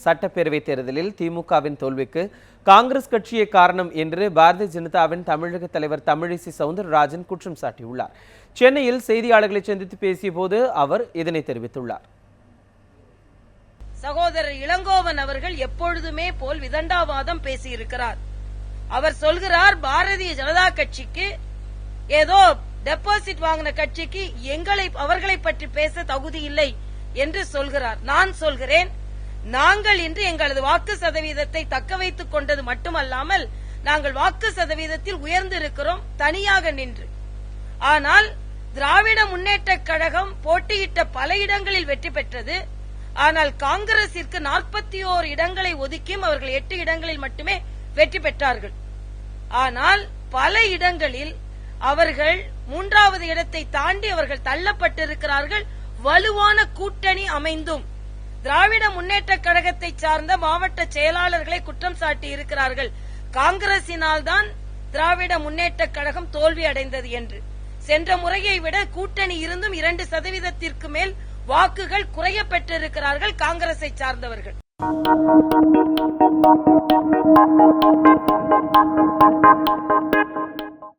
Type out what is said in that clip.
சட்டப்பேரவை தேர்தலில் திமுகவின் தோல்விக்கு காங்கிரஸ் கட்சியே காரணம் என்று பாரதிய ஜனதாவின் தமிழக தலைவர் தமிழிசை சவுந்தரராஜன் குற்றம் சாட்டியுள்ளார். சென்னையில் செய்தியாளர்களை சந்தித்து பேசிய போது அவர் இதனை தெரிவித்துள்ளார். சகோதரர் இளங்கோவன் அவர்கள் எப்பொழுதுமே போல் விதண்டாவாதம் பேசியிருக்கிறார். அவர் சொல்கிறார், பாரதிய ஜனதா கட்சிக்கு ஏதோ டெபாசிட் வாங்கின கட்சிக்கு அவர்களை பற்றி பேச தகுதி இல்லை என்று சொல்கிறார். நான் சொல்கிறேன், நாங்கள் இன்று எங்களது வாக்கு சதவீதத்தை தக்க வைத்துக் கொண்டது மட்டுமல்லாமல் நாங்கள் வாக்கு சதவீதத்தில் உயர்ந்திருக்கிறோம் தனியாக நின்று. ஆனால் திராவிட முன்னேற்ற கழகம் போட்டியிட்ட பல இடங்களில் வெற்றி பெற்றது. ஆனால் காங்கிரசிற்கு 41 இடங்களை ஒதுக்கியும் அவர்கள் 8 இடங்களில் மட்டுமே வெற்றி பெற்றார்கள். ஆனால் பல இடங்களில் அவர்கள் 3வது இடத்தை தாண்டி அவர்கள் தள்ளப்பட்டிருக்கிறார்கள். வலுவான கூட்டணி அமைந்தும் திராவிட முன்னேற்ற கழகத்தை சார்ந்த மாவட்ட செயலாளர்களை குற்றம் சாட்டி இருக்கிறார்கள். காங்கிரசினால் தான் திராவிட முன்னேற்ற கழகம் தோல்வி அடைந்தது என்று. சென்ற முறையை விட கூட்டணி இருந்தும் 2% மேல் வாக்குகள் குறைய பெற்றிருக்கிறார்கள் காங்கிரஸை சார்ந்தவர்கள்.